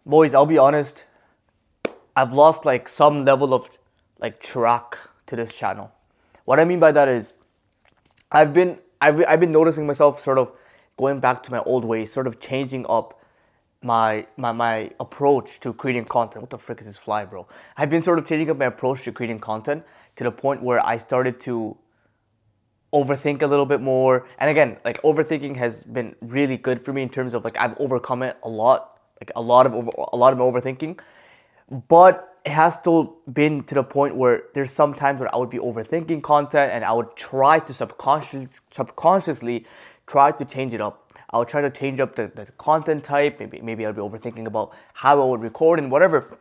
Boys, I'll be honest, I've lost like some level of like track to this channel. What I mean by that is I've been noticing myself sort of going back to my old ways, sort of changing up my approach to creating content. What the frick is this fly, bro? I've been sort of changing up my approach to creating content to the point where I started to overthink a little bit more. And again, like overthinking has been really good for me in terms of like I've overcome it a lot, like a lot of my overthinking. But it has still been to the point where there's some times where I would be overthinking content and I would try to subconsciously try to change it up. I would try to change up the content type. Maybe I'd be overthinking about how I would record and whatever.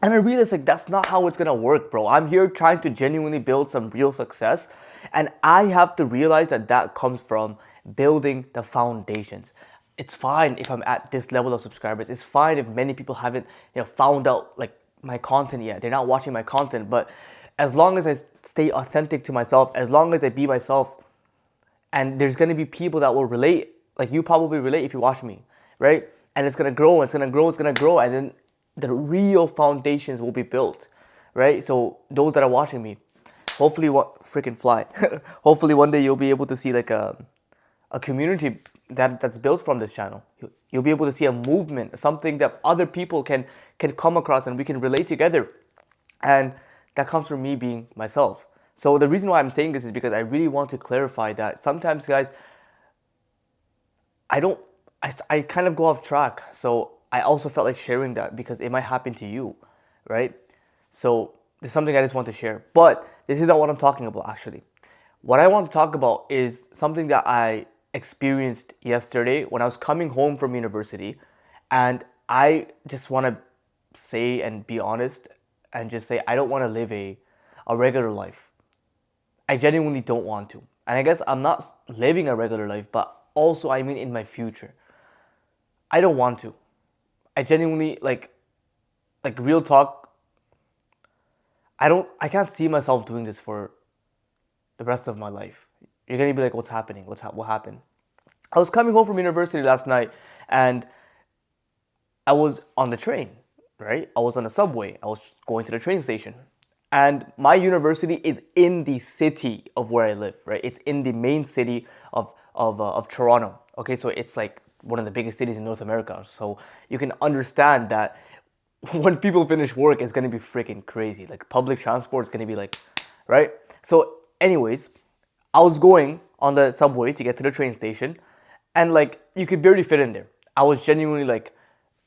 And I realized like that's not how it's gonna work, bro. I'm here trying to genuinely build some real success, and I have to realize that that comes from building the foundations. It's fine if I'm at this level of subscribers. It's fine if many people haven't, found out like my content yet. They're not watching my content, but as long as I stay authentic to myself, as long as I be myself, and there's gonna be people that will relate. Like you probably relate if you watch me, right? And it's gonna grow, it's gonna grow, it's gonna grow, and then the real foundations will be built, right? So those that are watching me, hopefully, what freaking fly, hopefully one day you'll be able to see like a community that's built from this channel. You'll be able to see a movement, something that other people can come across and we can relate together, and that comes from me being myself. So the reason why I'm saying this is because I really want to clarify that sometimes, guys, I don't, I kind of go off track. So I also felt like sharing that because it might happen to you, right? So this is something I just want to share. But this is not what I'm talking about, actually. What I want to talk about is something that I experienced yesterday when I was coming home from university. And I just want to say and be honest and just say I don't want to live a regular life. I genuinely don't want to. And I guess I'm not living a regular life, but also I mean in my future. I don't want to. I genuinely like real talk, I can't see myself doing this for the rest of my life. You're going to be like what's happening? What happened? I was coming home from university last night and I was on the train, right? I was on the subway. I was going to the train station. And my university is in the city of where I live, right? It's in the main city of Toronto. Okay, so it's like one of the biggest cities in North America. So you can understand that when people finish work, it's gonna be freaking crazy. Like public transport is gonna be like, right? So, anyways, I was going on the subway to get to the train station, and like you could barely fit in there. I was genuinely like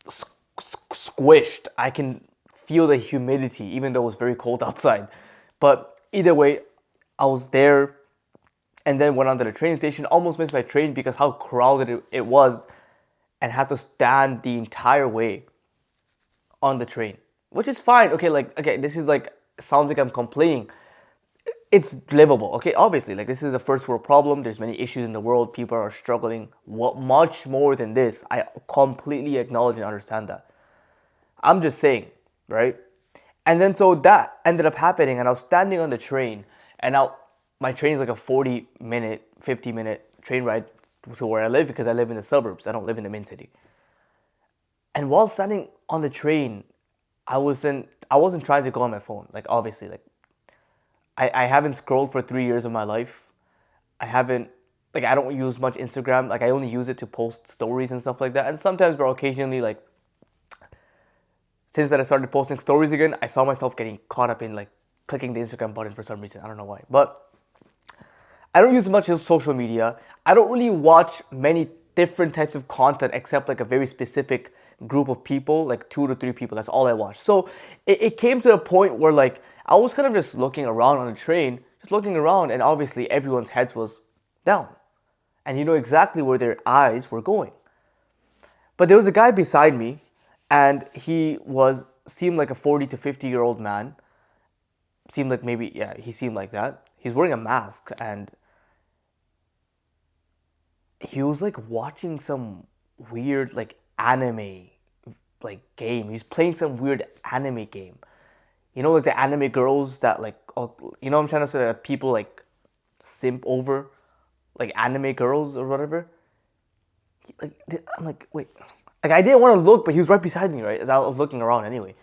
squished. I can feel the humidity, even though it was very cold outside. But either way, I was there and then went on to the train station. Almost missed my train because how crowded it was, and had to stand the entire way on the train, which is fine. Okay, like, okay, this is like, sounds like I'm complaining. It's livable, okay? Obviously, like, this is a first world problem. There's many issues in the world. People are struggling much more than this. I completely acknowledge and understand that. I'm just saying, right? And then so that ended up happening, and I was standing on the train, and now my train is like a 40-minute, 50-minute train ride to where I live because I live in the suburbs. I don't live in the main city. And while standing on the train, I wasn't trying to go on my phone. Like obviously, like I haven't scrolled for 3 years of my life. I haven't like I don't use much Instagram. Like I only use it to post stories and stuff like that. And sometimes, bro, occasionally, like since that I started posting stories again, I saw myself getting caught up in like clicking the Instagram button for some reason. I don't know why. But I don't use much of social media. I don't really watch many different types of content except like a very specific group of people, like 2 to 3 people. That's all I watch. So it came to a point where like I was kind of just looking around on the train, just looking around, and obviously everyone's heads was down. And you know exactly where their eyes were going. But there was a guy beside me, and he was seemed like a 40 to 50-year-old man. Seemed like maybe, yeah, he seemed like that. He's wearing a mask, and he was like watching some weird like anime like game. He's playing some weird anime game. You know, like the anime girls that like, oh, you know what I'm trying to say, that people like simp over, like anime girls or whatever. Like I'm like, wait, Like, I didn't want to look, but he was right beside me, right? As I was looking around anyway.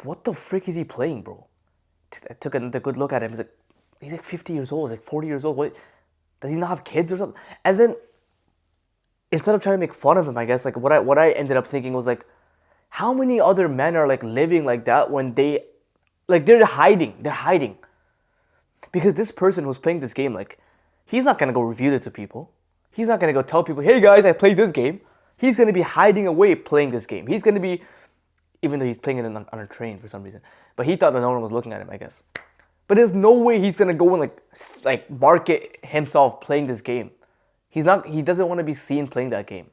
What the frick is he playing, bro? I took a good look at him. He's like 50 years old. He's like 40 years old. What? Does he not have kids or something? And then, instead of trying to make fun of him, I guess, like, what I ended up thinking was like, how many other men are like living like that when they're hiding. They're hiding. Because this person who's playing this game, like, he's not gonna go reveal it to people. He's not gonna go tell people, hey guys, I played this game. He's gonna be hiding away playing this game. He's gonna be, even though he's playing it on a train for some reason. But he thought that no one was looking at him, I guess. But there's no way he's gonna go and like market himself playing this game. He doesn't want to be seen playing that game.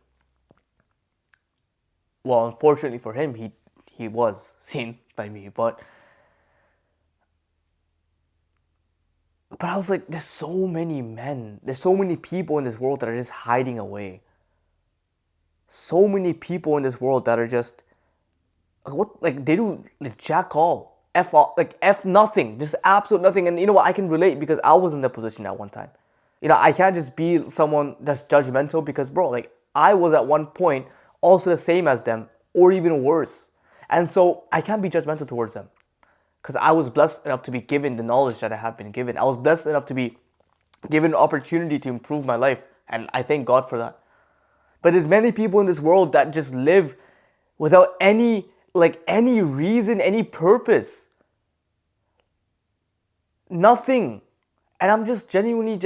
Well, unfortunately for him, he was seen by me, but I was like, there's so many men, there's so many people in this world that are just hiding away. So many people in this world that are just they do like jack all, f all, like f nothing, just absolute nothing. And you know what? I can relate because I was in that position at one time. You know, I can't just be someone that's judgmental because, bro, like I was at one point also the same as them or even worse, and so I can't be judgmental towards them. Because I was blessed enough to be given the knowledge that I have been given. I was blessed enough to be given an opportunity to improve my life. And I thank God for that. But there's many people in this world that just live without any reason, any purpose. Nothing. And I'm just genuinely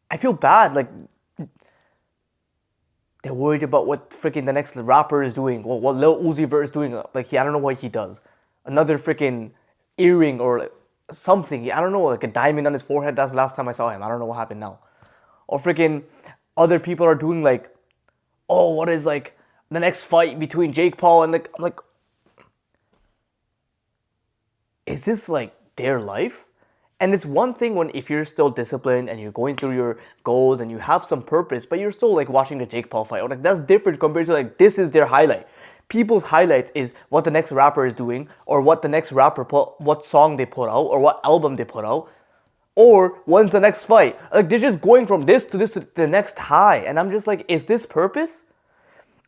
I feel bad. Like, they're worried about what freaking the next rapper is doing. Well, what Lil Uzi Vert is doing. Like, I don't know what he does. Another freaking earring or something. I don't know, like a diamond on his forehead. That's the last time I saw him. I don't know what happened now. Or freaking other people are doing like, oh, what is like the next fight between Jake Paul and I'm like, is this like their life? And it's one thing if you're still disciplined and you're going through your goals and you have some purpose, but you're still like watching the Jake Paul fight. Or like that's different compared to like this is their highlight. People's highlights is what the next rapper is doing, or what the next rapper what song they put out, or what album they put out, or when's the next fight. Like they're just going from this to the next high, and I'm just like, is this purpose?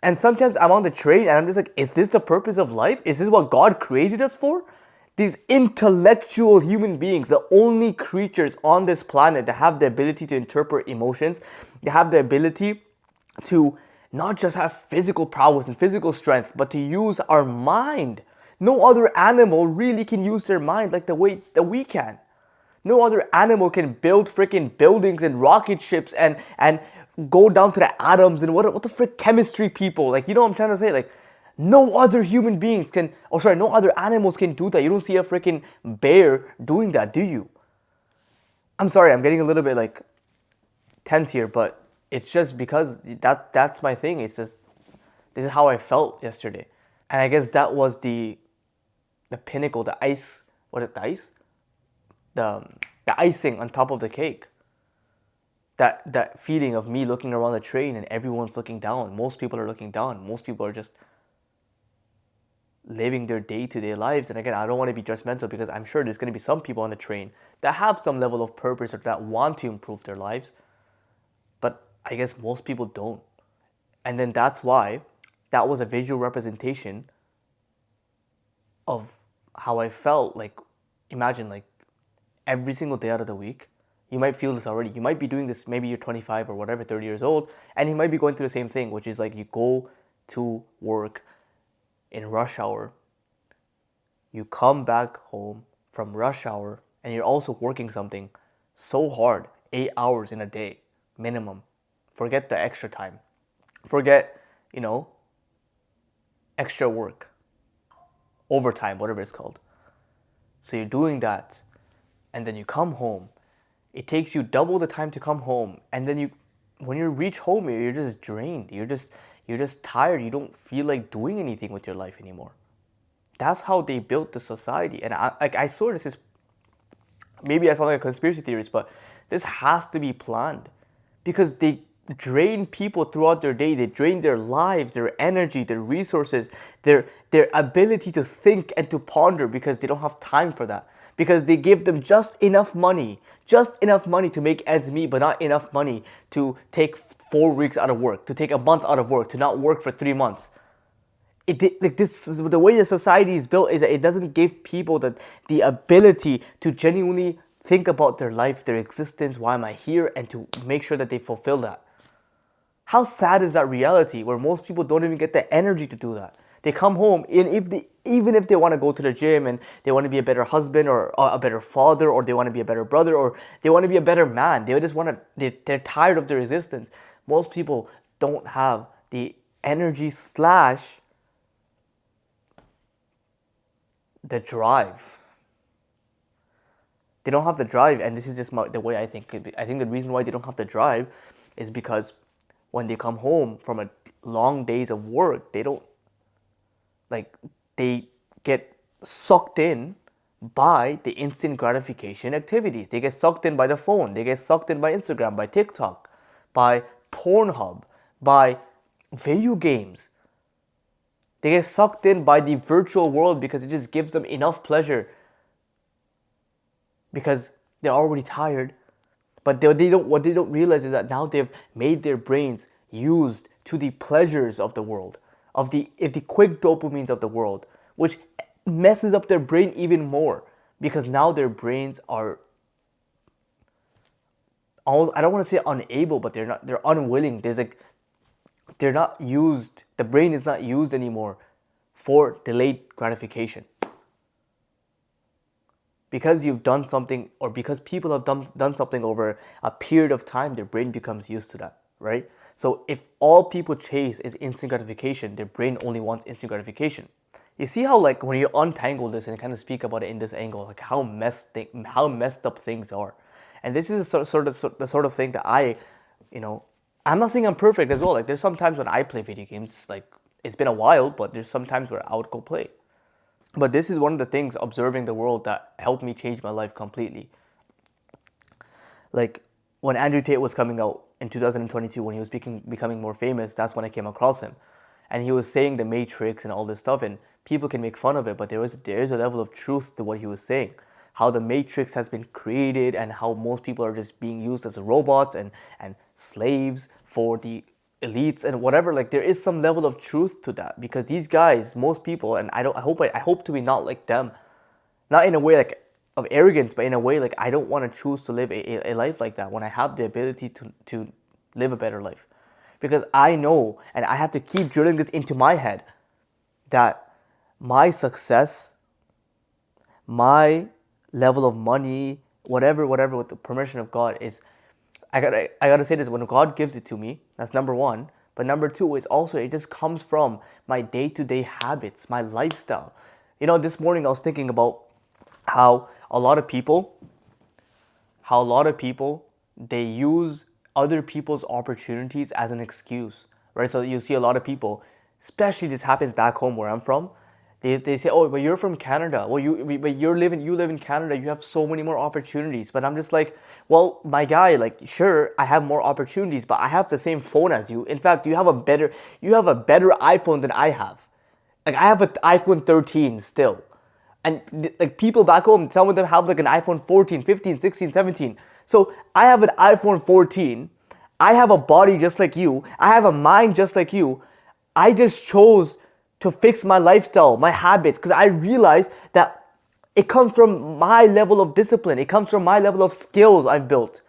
And sometimes I'm on the train and I'm just like, is this the purpose of life? Is this what God created us for? These intellectual human beings, the only creatures on this planet that have the ability to interpret emotions, they have the ability to not just have physical prowess and physical strength, but to use our mind. No other animal really can use their mind like the way that we can. No other animal can build freaking buildings and rocket ships and go down to the atoms and what the frick chemistry people, like, you know what I'm trying to say? Like, no other human beings can, no other animals can do that. You don't see a freaking bear doing that, do you? I'm sorry, I'm getting a little bit like tense here, but it's just because that's my thing. It's just, this is how I felt yesterday. And I guess that was the pinnacle, the icing on top of the cake. That feeling of me looking around the train and everyone's looking down. Most people are looking down. Most people are just living their day-to-day lives. And again, I don't want to be judgmental because I'm sure there's going to be some people on the train that have some level of purpose or that want to improve their lives. But I guess most people don't. And then that's why that was a visual representation of how I felt. Like, imagine like every single day out of the week, you might feel this already. You might be doing this, maybe you're 25 or whatever, 30 years old, and you might be going through the same thing, which is like you go to work in rush hour, you come back home from rush hour, and you're also working something so hard, 8 hours in a day, minimum. Forget the extra time. Forget, extra work, overtime, whatever it's called. So you're doing that, and then you come home. It takes you double the time to come home, and then when you reach home, you're just drained. You're just tired. You don't feel like doing anything with your life anymore. That's how they built the society. And I saw this is, maybe I sound like a conspiracy theorist, but this has to be planned because they drain people throughout their day. They drain their lives, their energy, their resources, their ability to think and to ponder because they don't have time for that. Because they give them just enough money to make ends meet, but not enough money to take 4 weeks out of work, to take a month out of work, to not work for 3 months. Like this, the way the society is built is that it doesn't give people the ability to genuinely think about their life, their existence, why am I here, and to make sure that they fulfill that. How sad is that reality where most people don't even get the energy to do that? They come home, and even if they want to go to the gym and they want to be a better husband or a better father, or they want to be a better brother, or they want to be a better man, they just want to. They're tired of their existence. Most people don't have the energy slash the drive. They don't have the drive, and this is just the way I think. I think the reason why they don't have the drive is because when they come home from a long days of work, they don't they get sucked in by the instant gratification activities. They get sucked in by the phone. They get sucked in by Instagram, by TikTok, by Pornhub, by video games. They get sucked in by the virtual world because it just gives them enough pleasure. Because they're already tired. But what they don't realize is that now they've made their brains used to the pleasures of the world, of the quick dopamines of the world, which messes up their brain even more because now their brains are almost, I don't want to say unable, but they're unwilling. They're not used, the brain is not used anymore for delayed gratification. Because you've done something, or because people have done something over a period of time, their brain becomes used to that, right? So if all people chase is instant gratification, their brain only wants instant gratification. You see how, like, when you untangle this and kind of speak about it in this angle, like how messed up things are. And this is the sort of thing that I'm not saying I'm perfect as well. Like, there's some times when I play video games, like, it's been a while, but there's some times where I would go play. But this is one of the things, observing the world, that helped me change my life completely. Like, when Andrew Tate was coming out in 2022, when he was becoming more famous, that's when I came across him. And he was saying the Matrix and all this stuff, and people can make fun of it, but there is a level of truth to what he was saying. How the Matrix has been created and how most people are just being used as robots and slaves for the elites and whatever. Like, there is some level of truth to that, because these guys, most people, and I hope to be not like them, not in a way like of arrogance, but in a way like I don't want to choose to live a life like that when I have the ability to live a better life. Because I know, and I have to keep drilling this into my head, that my success, my level of money, whatever, with the permission of God, is, I gotta say this, when God gives it to me, that's number one. But number two is also, it just comes from my day-to-day habits, my lifestyle. This morning I was thinking about how a lot of people, they use other people's opportunities as an excuse, right? So you see a lot of people, especially this happens back home where I'm from. They say, oh, but you're from Canada. Well, you live in Canada. You have so many more opportunities. But I'm just like, well, my guy, like, sure, I have more opportunities, but I have the same phone as you. In fact, you have a better iPhone than I have. Like, I have an iPhone 13 still. And like, people back home, some of them have like an iPhone 14, 15, 16, 17. So I have an iPhone 14. I have a body just like you. I have a mind just like you. I just chose to fix my lifestyle, my habits, because I realized that it comes from my level of discipline. It comes from my level of skills I've built.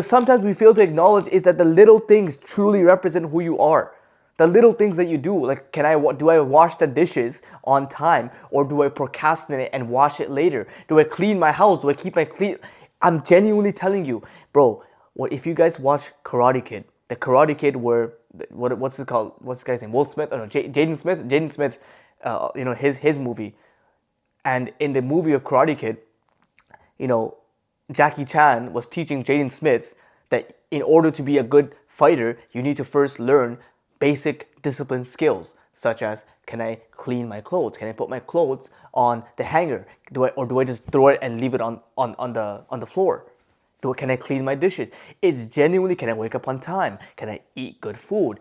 Sometimes we fail to acknowledge is that the little things truly represent who you are. The little things that you do, like, do I wash the dishes on time, or do I procrastinate and wash it later? Do I clean my house? Do I keep my clean? I'm genuinely telling you, bro, if you guys watch Karate Kid, the Karate Kid where, what's it called? What's the guy's name? Will Smith? Oh no, Jaden Smith. Jaden Smith. His movie, and in the movie of Karate Kid, Jackie Chan was teaching Jaden Smith that in order to be a good fighter, you need to first learn basic discipline skills, such as, can I clean my clothes? Can I put my clothes on the hanger? Do I just throw it and leave it on the floor? Can I clean my dishes? It's genuinely, can I wake up on time? Can I eat good food?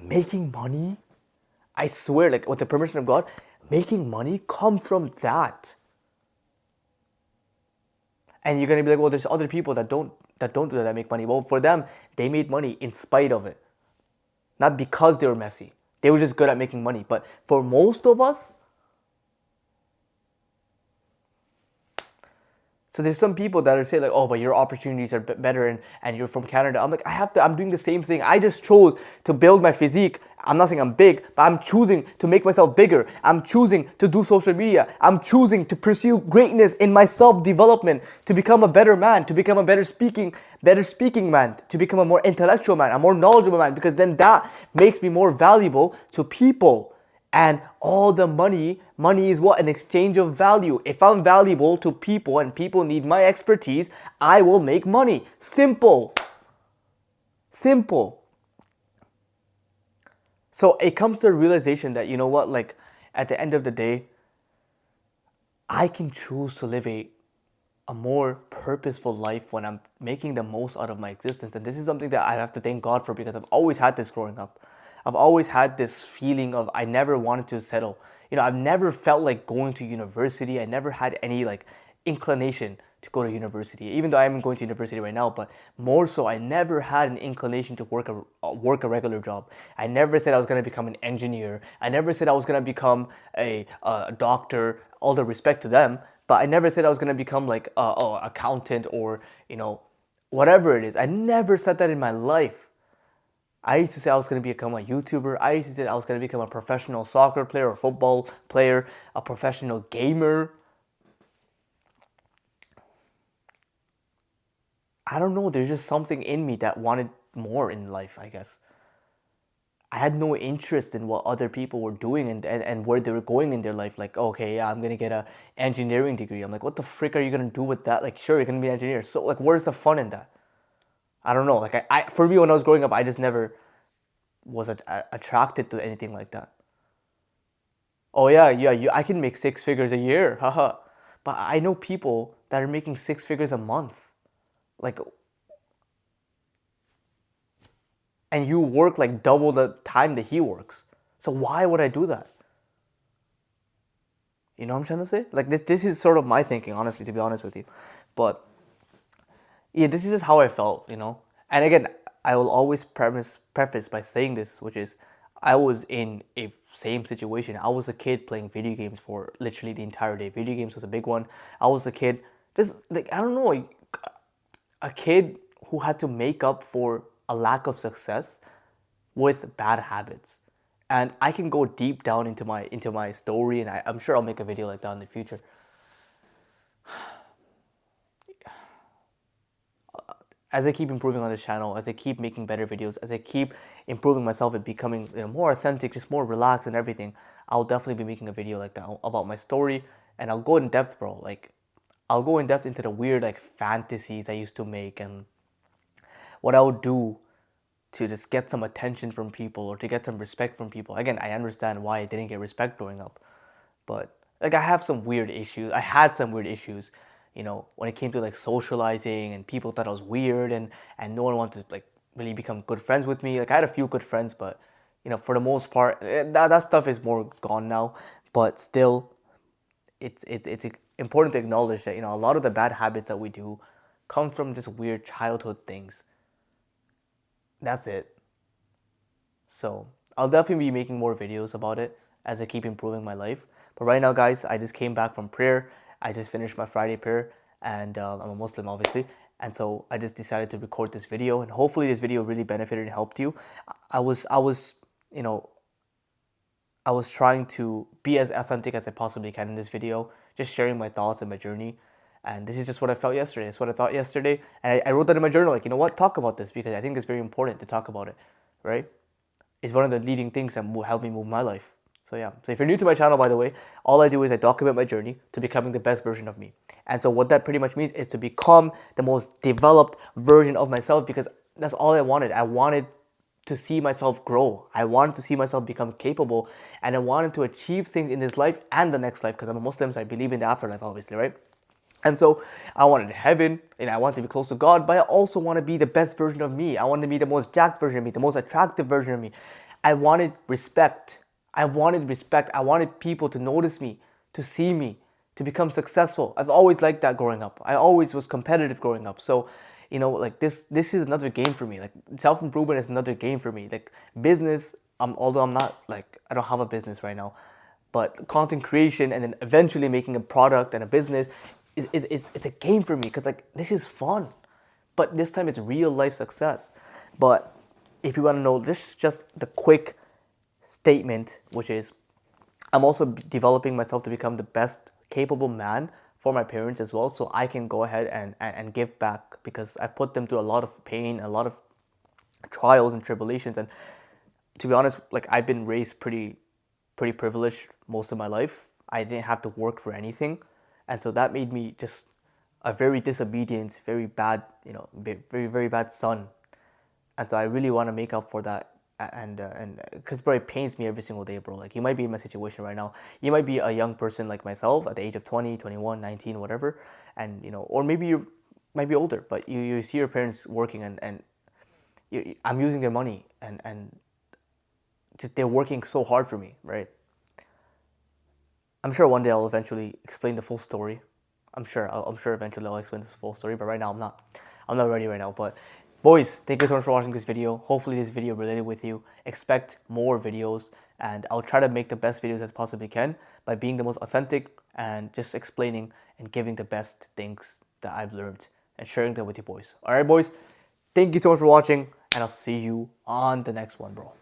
Making money, I swear, like, with the permission of God, making money comes from that. And you're gonna be like, well, there's other people that don't do that make money. Well, for them, they made money in spite of it, not because they were messy. They were just good at making money. But for most of us, so there's some people that are saying like, oh, but your opportunities are better and you're from Canada. I'm like, I'm doing the same thing. I just chose to build my physique. I'm not saying I'm big, but I'm choosing to make myself bigger. I'm choosing to do social media. I'm choosing to pursue greatness in my self-development, to become a better man, to become a better speaking man, to become a more intellectual man, a more knowledgeable man, because then that makes me more valuable to people. And all the money is what? An exchange of value. If I'm valuable to people and people need my expertise, I will make money. Simple. Simple. So it comes to a realization that, you know what, like at the end of the day, I can choose to live a more purposeful life when I'm making the most out of my existence. And this is something that I have to thank God for, because I've always had this growing up. I've always had this feeling of I never wanted to settle. You know, I've never felt like going to university. I never had any like inclination to go to university, even though I am going to university right now. But more so, I never had an inclination to work a regular job. I never said I was going to become an engineer. I never said I was going to become a doctor. All the respect to them, but I never said I was going to become like a accountant or, you know, whatever it is. I never said that in my life. I used to say I was going to become a YouTuber. I used to say I was going to become a professional soccer player or football player, a professional gamer. I don't know. There's just something in me that wanted more in life, I guess. I had no interest in what other people were doing and where they were going in their life. Like, okay, yeah, I'm gonna get a engineering degree. I'm like, what the frick are you gonna do with that? Like, sure, you're gonna be an engineer. So, like, where's the fun in that? I don't know. Like, for me, when I was growing up, I just never was attracted to anything like that. Oh yeah, I can make six figures a year, haha. But I know people that are making six figures a month. Like, and you work like double the time that he works. So why would I do that? You know what I'm trying to say? Like this is sort of my thinking, honestly, to be honest with you. But yeah, this is just how I felt, you know. And again, I will always preface by saying this, which is I was in a same situation. I was a kid playing video games for literally the entire day. Video games was a big one. I was a kid, just like I don't know, a kid who had to make up for a lack of success with bad habits. And I can go deep down into my story, and I'm sure I'll make a video like that in the future. As I keep improving on this channel, as I keep making better videos, as I keep improving myself and becoming, you know, more authentic, just more relaxed and everything, I'll definitely be making a video like that about my story, and I'll go in depth, bro. Like, I'll go in depth into the weird like fantasies I used to make and what I would do to just get some attention from people or to get some respect from people. Again, I understand why I didn't get respect growing up, but like I have some weird issues. I had some weird issues, you know, when it came to like socializing, and people thought I was weird, and no one wanted to like really become good friends with me. Like I had a few good friends, but you know, for the most part, that stuff is more gone now. But still, it's important to acknowledge that, you know, a lot of the bad habits that we do come from just weird childhood things. That's it. So I'll definitely be making more videos about it as I keep improving my life. But right now, guys, I just came back from prayer. I just finished my Friday prayer, and I'm a Muslim, obviously. And so I just decided to record this video, and hopefully this video really benefited and helped you. You know, I was trying to be as authentic as I possibly can in this video, just sharing my thoughts and my journey. And this is just what I felt yesterday. It's what I thought yesterday. And I wrote that in my journal, like, you know what, talk about this, because I think it's very important to talk about it, right? It's one of the leading things that will help me move my life. So yeah, so if you're new to my channel, by the way, all I do is I document my journey to becoming the best version of me. And so what that pretty much means is to become the most developed version of myself, because that's all I wanted. I wanted to see myself grow. I wanted to see myself become capable, and I wanted to achieve things in this life and the next life, because I'm a Muslim, so I believe in the afterlife, obviously, right? And so I wanted heaven, and I want to be close to God, but I also want to be the best version of me. I want to be the most jacked version of me, the most attractive version of me. I wanted respect. I wanted respect. I wanted people to notice me, to see me, to become successful. I've always liked that growing up. I always was competitive growing up. So, like this is another game for me. Like self-improvement is another game for me. Like business, although I'm not like I don't have a business right now, but content creation and then eventually making a product and a business it's a game for me because like this is fun. But this time it's real life success. But if you want to know, this is just the quick statement, which is I'm also developing myself to become the best capable man for my parents as well, so I can go ahead and give back because I put them through a lot of pain, a lot of trials and tribulations. And to be honest, like I've been raised pretty privileged most of my life. I didn't have to work for anything, and so that made me just a very disobedient, very bad, very very bad son. And so I really want to make up for that. And because bro, it pains me every single day, bro. Like you might be in my situation right now. You might be a young person like myself at the age of 20, 21, 19, whatever, and or maybe you might be older, but you see your parents working and I'm using their money and just, they're working so hard for me, right? I'm sure one day I'll eventually explain the full story. I'm sure eventually I'll explain this full story, but right now I'm not ready right now. But boys, thank you so much for watching this video. Hopefully this video related with you. Expect more videos, and I'll try to make the best videos as possibly can by being the most authentic and just explaining and giving the best things that I've learned and sharing them with you boys. All right, boys. Thank you so much for watching, and I'll see you on the next one, bro.